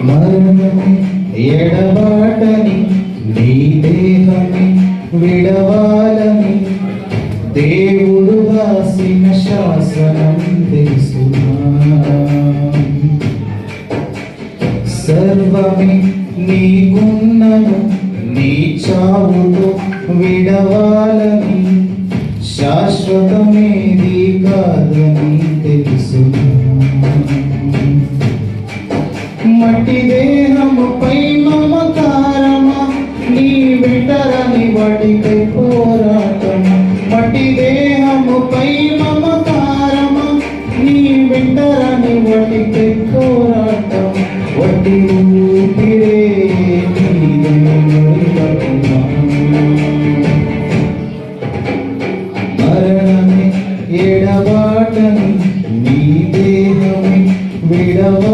మరణమే ఎడబాటని నీ దేహమే విడవాలని దేవుడు రాసిన శాసనం తెలుసునా? సర్వమే నీకున్నను నీ చావుతో విడవాలని శాశ్వతమేది కాదని తెలుసునా? మట్టి దేహముపై మమ